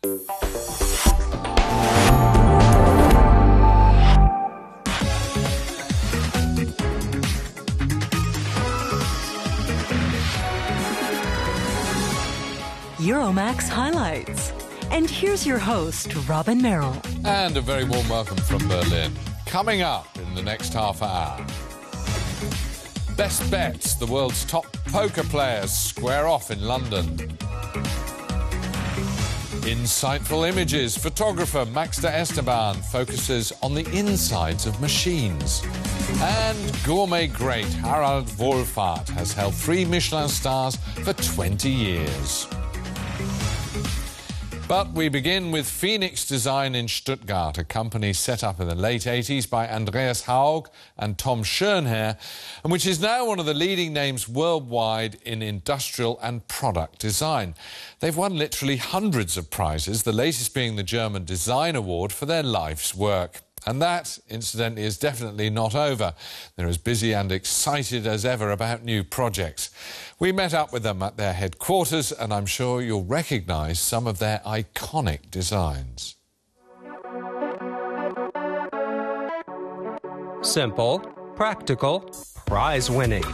Euromaxx highlights. And here's your host, Robin Merrill. And a very warm welcome from Berlin. Coming up in the next half hour. Best bets, the world's top poker players square off in London. Insightful images, photographer Max de Esteban focuses on the insides of machines. And gourmet great Harald Wohlfahrt has held 3 Michelin stars for 20 years. But we begin with Phoenix Design in Stuttgart, a company set up in the late 80s by Andreas Haug and Tom Schönherr, and which is now one of the leading names worldwide in industrial and product design. They've won literally hundreds of prizes, the latest being the German Design Award for their life's work. And that, incidentally, is definitely not over. They're as busy and excited as ever about new projects. We met up with them at their headquarters, and I'm sure you'll recognise some of their iconic designs. Simple, practical, prize-winning.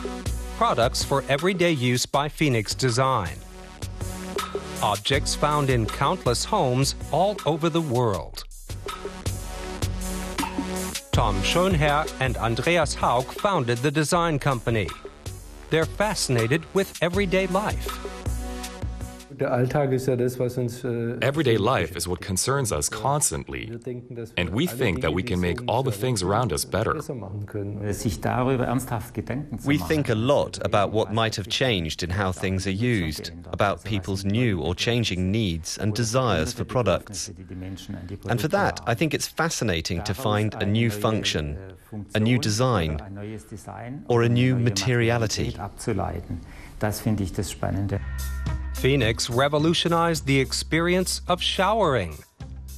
Products for everyday use by Phoenix Design. Objects found in countless homes all over the world. Tom Schönherr and Andreas Haug founded the design company. They're fascinated with everyday life. Everyday life is what concerns us constantly, and we think that we can make all the things around us better. We think a lot about what might have changed in how things are used, about people's new or changing needs and desires for products. And for that, I think it's fascinating to find a new function, a new design, or a new materiality. Phoenix revolutionized the experience of showering.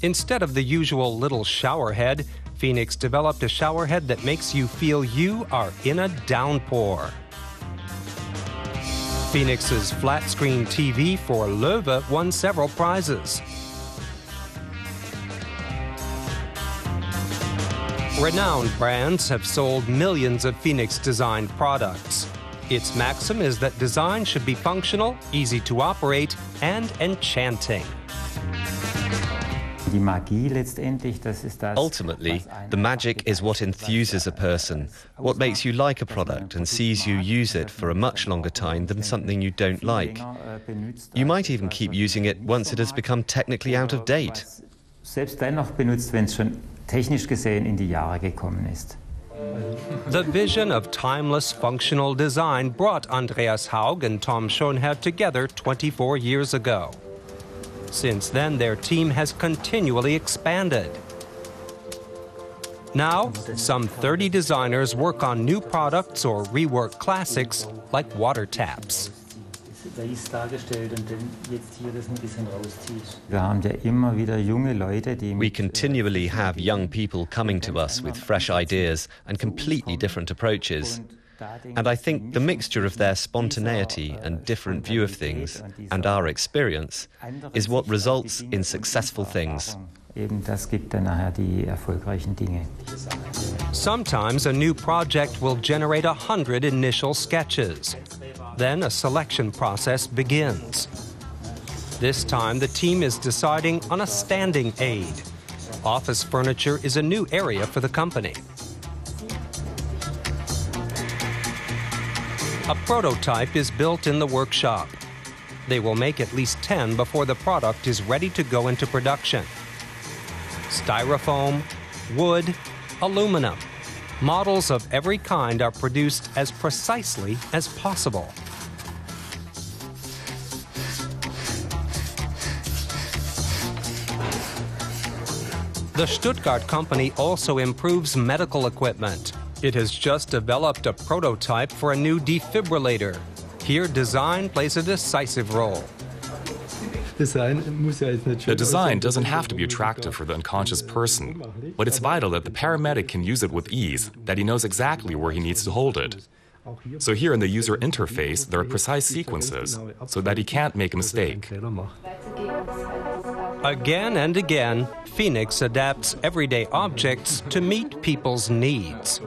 Instead of the usual little shower head, Phoenix developed a shower head that makes you feel you are in a downpour. Phoenix's flat-screen TV for Löwe won several prizes. Renowned brands have sold millions of Phoenix-designed products. Its maxim is that design should be functional, easy to operate, and enchanting. Ultimately, the magic is what enthuses a person, what makes you like a product and sees you use it for a much longer time than something you don't like. You might even keep using it once it has become technically out of date. The vision of timeless functional design brought Andreas Haug and Tom Schönherr together 24 years ago. Since then, their team has continually expanded. Now, some 30 designers work on new products or rework classics like water taps. We continually have young people coming to us with fresh ideas and completely different approaches. And I think the mixture of their spontaneity and different view of things and our experience is what results in successful things. Sometimes a new project will generate 100 initial sketches. Then a selection process begins. This time, the team is deciding on a standing aid. Office furniture is a new area for the company. A prototype is built in the workshop. They will make at least 10 before the product is ready to go into production. Styrofoam, wood, aluminum. Models of every kind are produced as precisely as possible. The Stuttgart company also improves medical equipment. It has just developed a prototype for a new defibrillator. Here, design plays a decisive role. The design doesn't have to be attractive for the unconscious person, but it's vital that the paramedic can use it with ease, that he knows exactly where he needs to hold it. So here in the user interface, there are precise sequences, so that he can't make a mistake. Again and again, Phoenix adapts everyday objects to meet people's needs.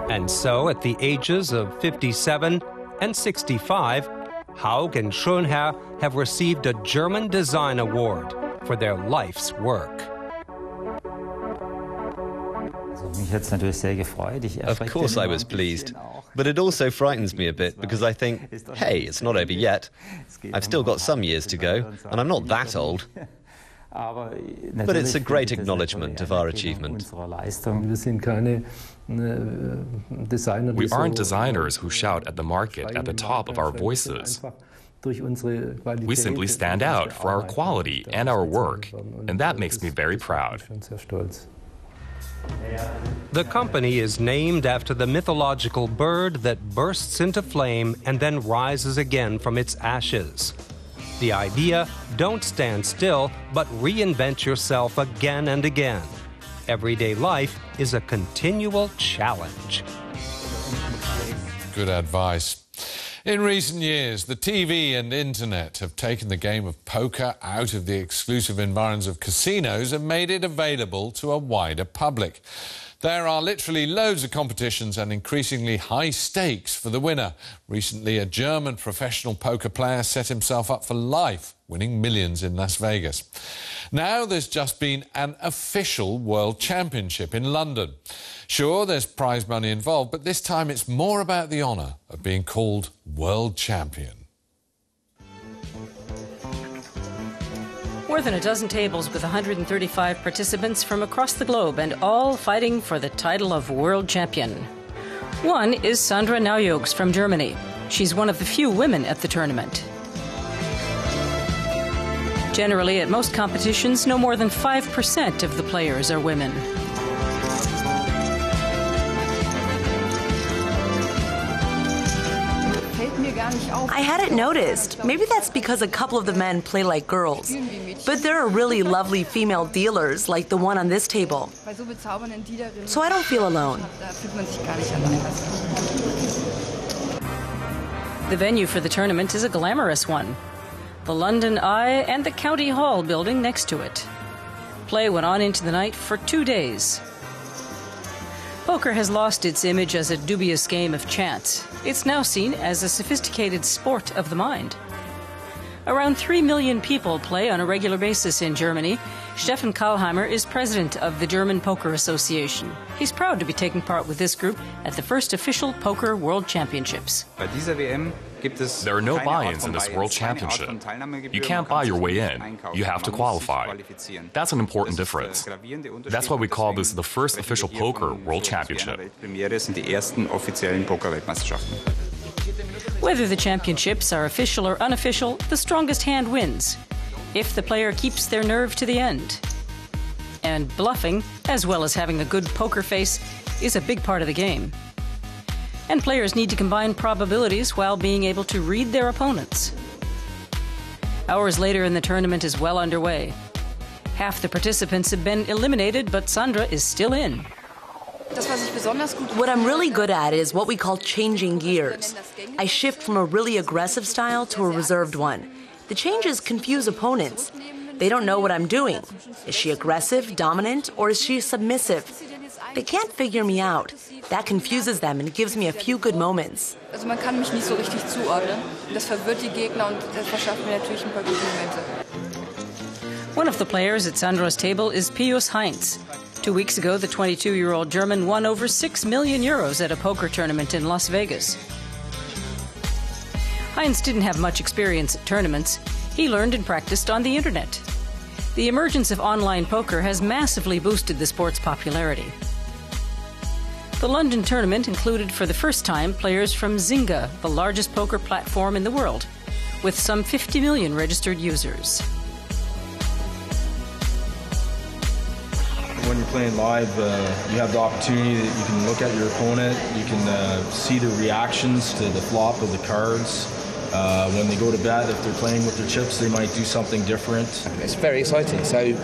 And so, at the ages of 57 and 65, Haug and Schönherr have received a German Design Award for their life's work. Of course I was pleased, but it also frightens me a bit because I think, hey, it's not over yet. I've still got some years to go, and I'm not that old. But it's a great acknowledgement of our achievement. We aren't designers who shout at the market at the top of our voices. We simply stand out for our quality and our work, and that makes me very proud. The company is named after the mythological bird that bursts into flame and then rises again from its ashes. The idea, don't stand still, but reinvent yourself again and again. Everyday life is a continual challenge. Good advice. In recent years, the TV and internet have taken the game of poker out of the exclusive environs of casinos and made it available to a wider public. There are literally loads of competitions and increasingly high stakes for the winner. Recently, a German professional poker player set himself up for life, winning millions in Las Vegas. Now there's just been an official World Championship in London. Sure, there's prize money involved, but this time it's more about the honour of being called World Champion. More than a dozen tables with 135 participants from across the globe and all fighting for the title of World Champion. One is Sandra Naujoks from Germany. She's one of the few women at the tournament. Generally, at most competitions, no more than 5% of the players are women. I hadn't noticed. Maybe that's because a couple of the men play like girls. But there are really lovely female dealers, like the one on this table. So I don't feel alone. The venue for the tournament is a glamorous one. The London Eye and the County Hall building next to it. Play went on into the night for 2 days. Poker has lost its image as a dubious game of chance. It's now seen as a sophisticated sport of the mind. Around 3 million people play on a regular basis in Germany. Steffen Kallheimer is president of the German Poker Association. He's proud to be taking part with this group at the first official Poker World Championships. There are no buy-ins in this World Championship. You can't buy your way in. You have to qualify. That's an important difference. That's why we call this the first official Poker World Championship. Whether the championships are official or unofficial, the strongest hand wins, if the player keeps their nerve to the end. And bluffing, as well as having a good poker face, is a big part of the game. And players need to combine probabilities while being able to read their opponents. Hours later in the tournament is well underway. Half the participants have been eliminated, but Sandra is still in. What I'm really good at is what we call changing gears. I shift from a really aggressive style to a reserved one. The changes confuse opponents. They don't know what I'm doing. Is she aggressive, dominant, or is she submissive? They can't figure me out. That confuses them and gives me a few good moments. One of the players at Sandra's table is Pius Heinz. 2 weeks ago, the 22-year-old German won over 6 million euros at a poker tournament in Las Vegas. Heinz didn't have much experience at tournaments. He learned and practiced on the internet. The emergence of online poker has massively boosted the sport's popularity. The London tournament included for the first time players from Zynga, the largest poker platform in the world, with some 50 million registered users. When you're playing live, you have the opportunity that you can look at your opponent, you can see the reactions to the flop of the cards. When they go to bed, if they're playing with their chips, they might do something different. It's very exciting, so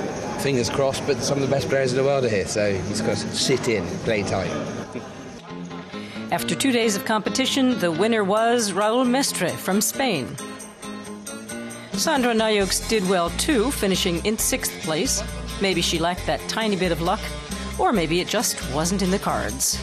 fingers crossed, but some of the best players in the world are here, so he's got to sit in, play time. After 2 days of competition, the winner was Raúl Mestre from Spain. Sandra Nayux did well too, finishing in 6th place. Maybe she lacked that tiny bit of luck, or maybe it just wasn't in the cards.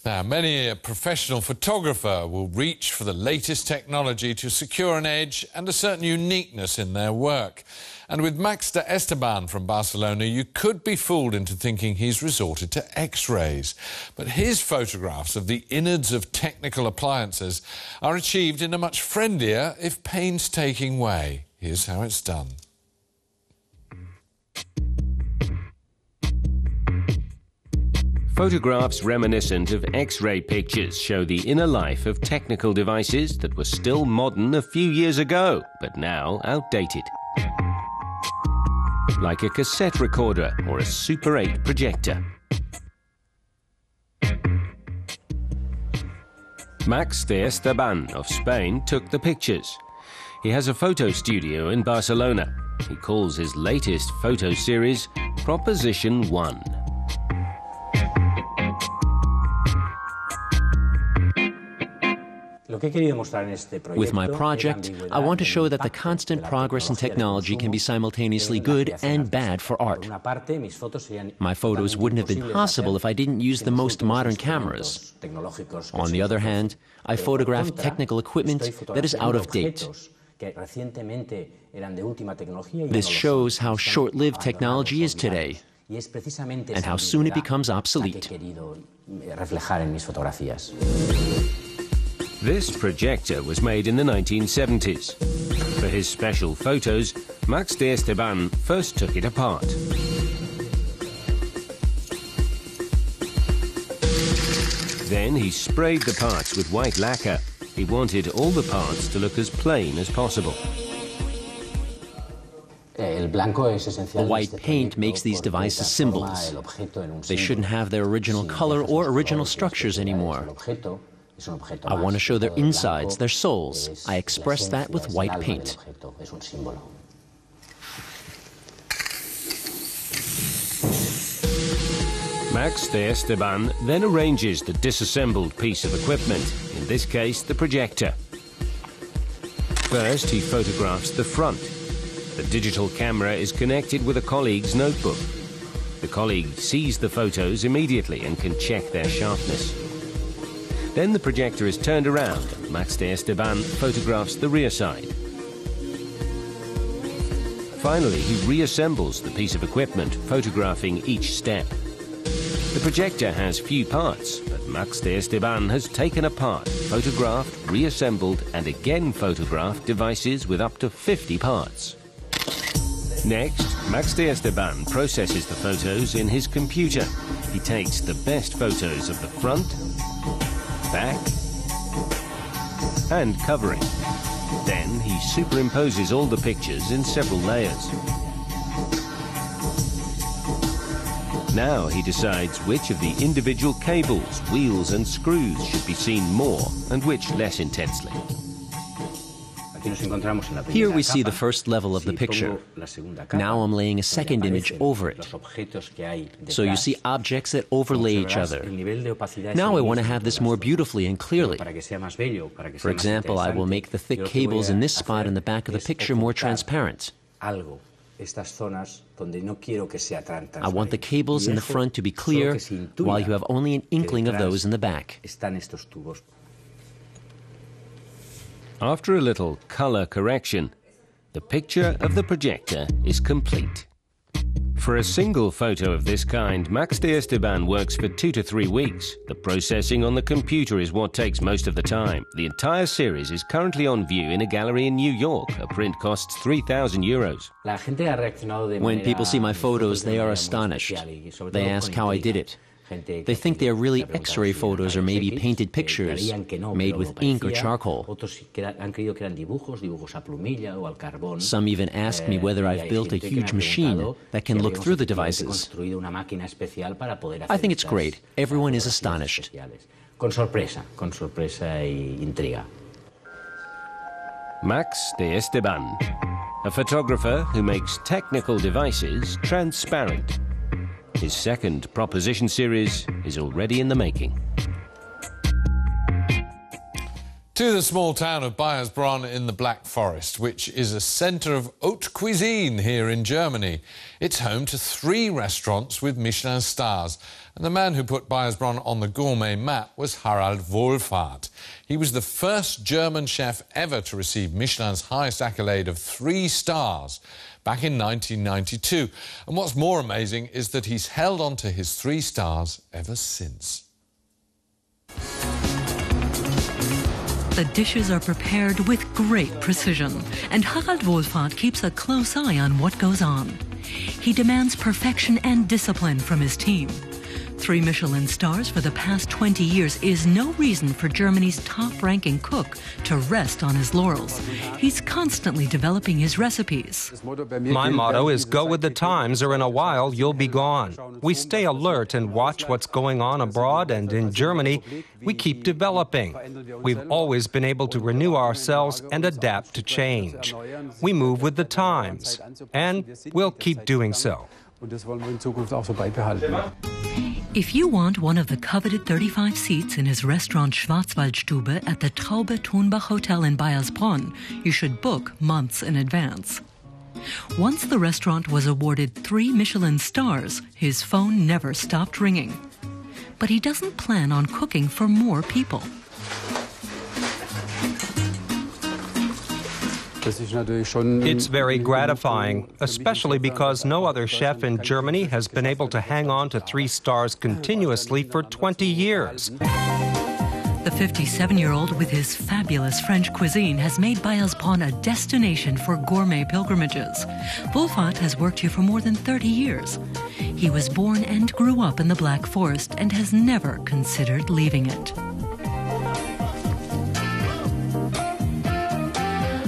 Now, many a professional photographer will reach for the latest technology to secure an edge and a certain uniqueness in their work. And with Max de Esteban from Barcelona, you could be fooled into thinking he's resorted to X-rays. But his photographs of the innards of technical appliances are achieved in a much friendlier, if painstaking way. Here's how it's done. Photographs reminiscent of X-ray pictures show the inner life of technical devices that were still modern a few years ago, but now outdated. Like a cassette recorder or a Super 8 projector. Max de Esteban of Spain took the pictures. He has a photo studio in Barcelona. He calls his latest photo series Proposition 1. With my project, I want to show that the constant progress in technology can be simultaneously good and bad for art. My photos wouldn't have been possible if I didn't use the most modern cameras. On the other hand, I photographed technical equipment that is out of date. This shows how short-lived technology is today and how soon it becomes obsolete. This projector was made in the 1970s. For his special photos, Max de Esteban first took it apart. Then he sprayed the parts with white lacquer. He wanted all the parts to look as plain as possible. The white paint makes these devices symbols. They shouldn't have their original color or original structures anymore. I want to show their insides, their souls. I express that with white paint. Max de Esteban then arranges the disassembled piece of equipment, in this case the projector. First, he photographs the front. The digital camera is connected with a colleague's notebook. The colleague sees the photos immediately and can check their sharpness. Then the projector is turned around and Max de Esteban photographs the rear side. Finally, he reassembles the piece of equipment, photographing each step. The projector has few parts, but Max de Esteban has taken apart, photographed, reassembled and again photographed devices with up to 50 parts. Next, Max de Esteban processes the photos in his computer. He takes the best photos of the front, back and covering. Then he superimposes all the pictures in several layers. Now he decides which of the individual cables, wheels and screws should be seen more and which less intensely. Here we see the first level of the picture. Now I'm laying a second image over it. So you see objects that overlay each other. Now I want to have this more beautifully and clearly. For example, I will make the thick cables in this spot in the back of the picture more transparent. I want the cables in the front to be clear, while you have only an inkling of those in the back. After a little color correction, the picture of the projector is complete. For a single photo of this kind, Max de Esteban works for 2 to 3 weeks. The processing on the computer is what takes most of the time. The entire series is currently on view in a gallery in New York. A print costs €3,000. When people see my photos, they are astonished. They ask how I did it. They think they are really X-ray photos or maybe painted pictures made with ink or charcoal. Some even ask me whether I've built a huge machine that can look through the devices. I think it's great. Everyone is astonished. Max de Esteban, a photographer who makes technical devices transparent. His second proposition series is already in the making. To the small town of Baiersbronn in the Black Forest, which is a centre of haute cuisine here in Germany. It's home to 3 restaurants with Michelin stars. And the man who put Baiersbronn on the gourmet map was Harald Wohlfahrt. He was the first German chef ever to receive Michelin's highest accolade of 3 stars back in 1992. And what's more amazing is that he's held on to his 3 stars ever since. The dishes are prepared with great precision, and Harald Wohlfahrt keeps a close eye on what goes on. He demands perfection and discipline from his team. 3 Michelin stars for the past 20 years is no reason for Germany's top-ranking cook to rest on his laurels. He's constantly developing his recipes. My motto is go with the times, or in a while you'll be gone. We stay alert and watch what's going on abroad, and in Germany, we keep developing. We've always been able to renew ourselves and adapt to change. We move with the times, and we'll keep doing so. If you want one of the coveted 35 seats in his restaurant Schwarzwaldstube at the Traube Thunbach Hotel in Baiersbronn, you should book months in advance. Once the restaurant was awarded 3 Michelin stars, his phone never stopped ringing. But he doesn't plan on cooking for more people. It's very gratifying, especially because no other chef in Germany has been able to hang on to 3 stars continuously for 20 years. The 57-year-old with his fabulous French cuisine has made Baiersbronn a destination for gourmet pilgrimages. Wohlfahrt has worked here for more than 30 years. He was born and grew up in the Black Forest and has never considered leaving it.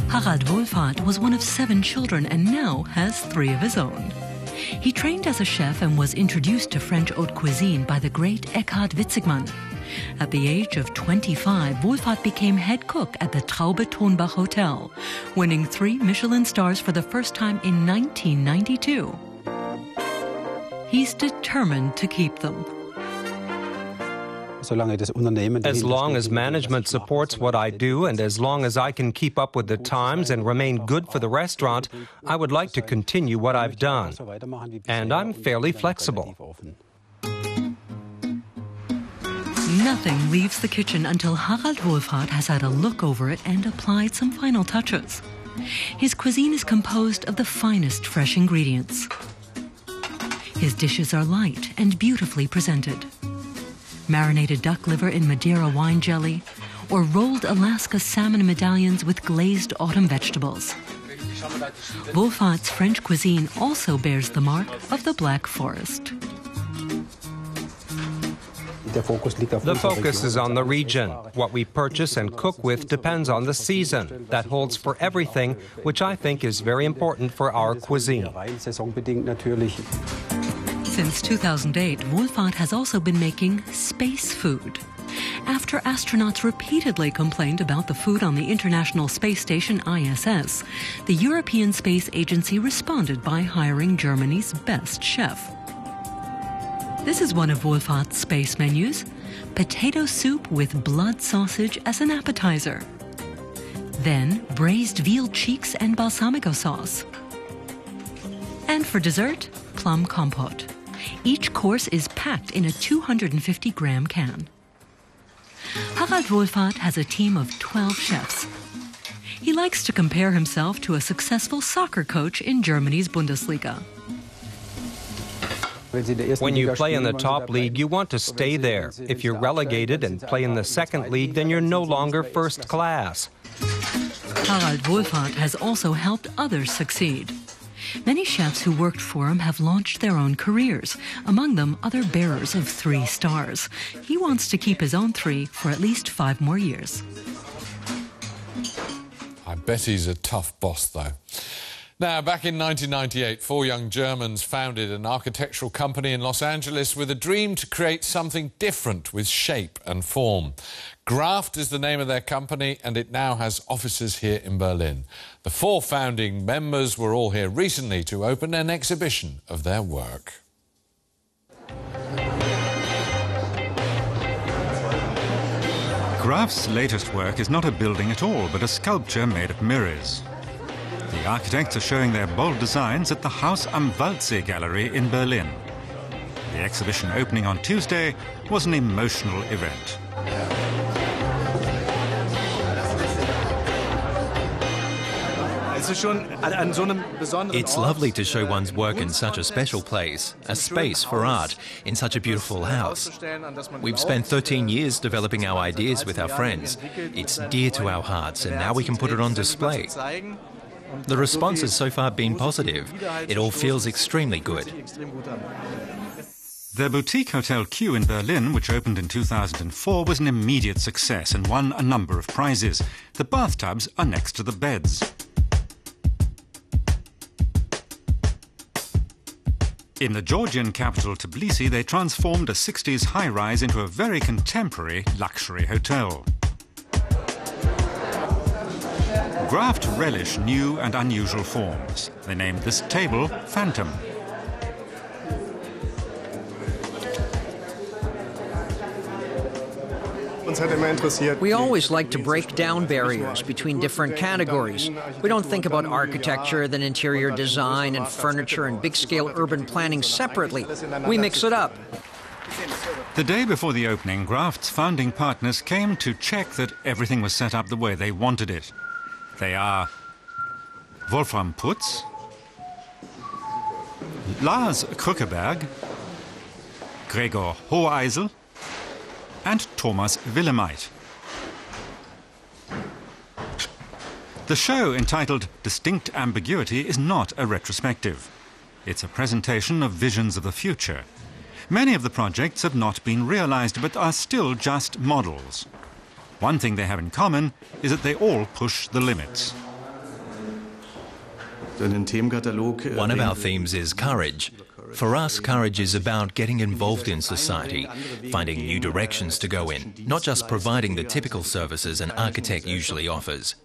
Harald Wohlfahrt was one of 7 children and now has 3 of his own. He trained as a chef and was introduced to French haute cuisine by the great Eckhard Witzigmann. At the age of 25, Wohlfahrt became head cook at the Traube Thunbach Hotel, winning 3 Michelin stars for the first time in 1992. He's determined to keep them. As long as management supports what I do and as long as I can keep up with the times and remain good for the restaurant, I would like to continue what I've done. And I'm fairly flexible. Nothing leaves the kitchen until Harald Wohlfahrt has had a look over it and applied some final touches. His cuisine is composed of the finest fresh ingredients. His dishes are light and beautifully presented. Marinated duck liver in Madeira wine jelly, or rolled Alaska salmon medallions with glazed autumn vegetables. Wohlfahrt's French cuisine also bears the mark of the Black Forest. The focus is on the region. What we purchase and cook with depends on the season. That holds for everything, which I think is very important for our cuisine. Since 2008, Wohlfahrt has also been making space food. After astronauts repeatedly complained about the food on the International Space Station ISS, the European Space Agency responded by hiring Germany's best chef. This is one of Wohlfahrt's space menus: potato soup with blood sausage as an appetizer. Then braised veal cheeks and balsamico sauce. And for dessert, plum compote. Each course is packed in a 250-gram can. Harald Wohlfahrt has a team of 12 chefs. He likes to compare himself to a successful soccer coach in Germany's Bundesliga. When you play in the top league, you want to stay there. If you're relegated and play in the second league, then you're no longer first class. Harald Wohlfahrt has also helped others succeed. Many chefs who worked for him have launched their own careers, among them other bearers of 3 stars. He wants to keep his own 3 for at least 5 more years. I bet he's a tough boss, though. Now, back in 1998, 4 young Germans founded an architectural company in Los Angeles with a dream to create something different with shape and form. Graft is the name of their company, and it now has offices here in Berlin. The 4 founding members were all here recently to open an exhibition of their work. Graft's latest work is not a building at all, but a sculpture made of mirrors. The architects are showing their bold designs at the Haus am Waldsee Gallery in Berlin. The exhibition opening on Tuesday was an emotional event. It's lovely to show one's work in such a special place, a space for art, in such a beautiful house. We've spent 13 years developing our ideas with our friends. It's dear to our hearts, and now we can put it on display. The response has so far been positive. It all feels extremely good. Their boutique Hotel Q in Berlin, which opened in 2004, was an immediate success and won a number of prizes. The bathtubs are next to the beds. In the Georgian capital Tbilisi, they transformed a 60s high-rise into a very contemporary luxury hotel. Graft relish new and unusual forms. They named this table Phantom. We always like to break down barriers between different categories. We don't think about architecture, then interior design and furniture and big-scale urban planning separately. We mix it up. The day before the opening, Graft's founding partners came to check that everything was set up the way they wanted it. They are Wolfram Putz, Lars Krückeberg, Gregor Hoheisel, and Thomas Willemeit. The show, entitled Distinct Ambiguity, is not a retrospective. It's a presentation of visions of the future. Many of the projects have not been realized, but are still just models. One thing they have in common is that they all push the limits. One of our themes is courage. For us, courage is about getting involved in society, finding new directions to go in, not just providing the typical services an architect usually offers.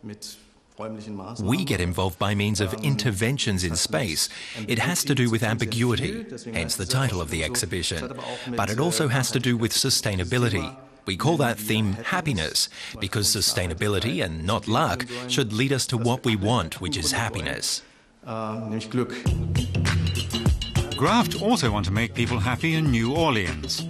We get involved by means of interventions in space. It has to do with ambiguity, hence the title of the exhibition. But it also has to do with sustainability. We call that theme happiness, because sustainability and not luck should lead us to what we want, which is happiness. Graft also want to make people happy in New Orleans.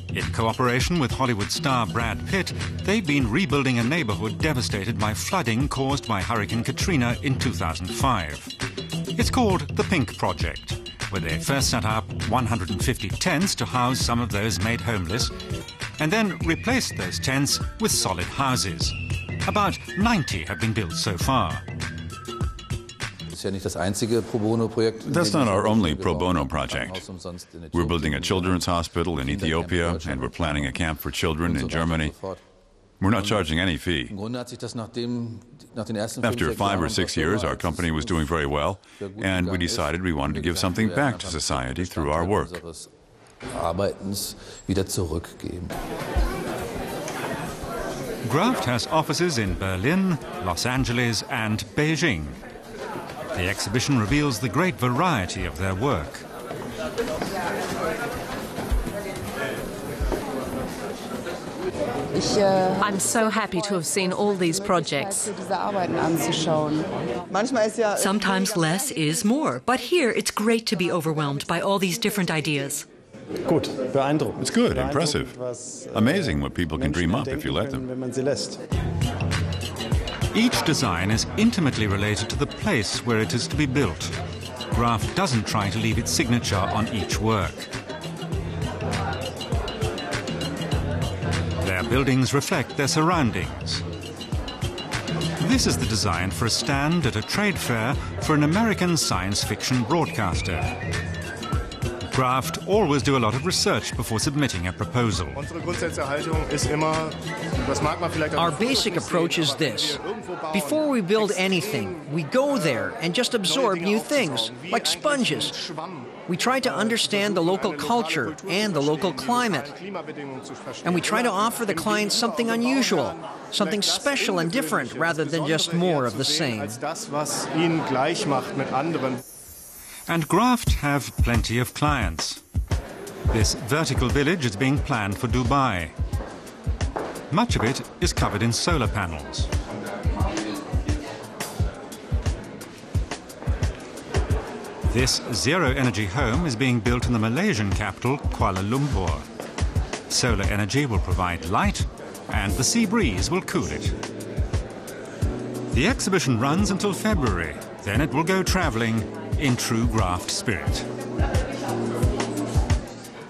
In cooperation with Hollywood star Brad Pitt, they've been rebuilding a neighborhood devastated by flooding caused by Hurricane Katrina in 2005. It's called the Pink Project, where they first set up 150 tents to house some of those made homeless, and then replaced those tents with solid houses. About 90 have been built so far. That's not our only pro bono project. We're building a children's hospital in Ethiopia, and we're planning a camp for children in Germany. We're not charging any fee. After 5 or 6 years, our company was doing very well, and we decided we wanted to give something back to society through our work. Graft has offices in Berlin, Los Angeles, and Beijing. The exhibition reveals the great variety of their work. I'm so happy to have seen all these projects. Sometimes less is more, but here it's great to be overwhelmed by all these different ideas. It's good, impressive. Amazing what people can dream up if you let them. Each design is intimately related to the place where it is to be built. Graft doesn't try to leave its signature on each work. Their buildings reflect their surroundings. This is the design for a stand at a trade fair for an American science fiction broadcaster. Graft always do a lot of research before submitting a proposal. Our basic approach is this. Before we build anything, we go there and just absorb new things, like sponges. We try to understand the local culture and the local climate. And we try to offer the clients something unusual, something special and different, rather than just more of the same. And Graft have plenty of clients. This vertical village is being planned for Dubai. Much of it is covered in solar panels. This zero-energy home is being built in the Malaysian capital, Kuala Lumpur. Solar energy will provide light, and the sea breeze will cool it. The exhibition runs until February. Then it will go travelling in true Graft spirit.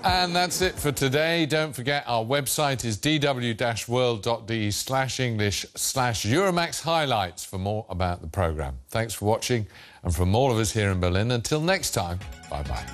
And that's it for today. Don't forget our website is dw-world.de/English/Euromaxx highlights for more about the programme. Thanks for watching, and from all of us here in Berlin, until next time, bye-bye.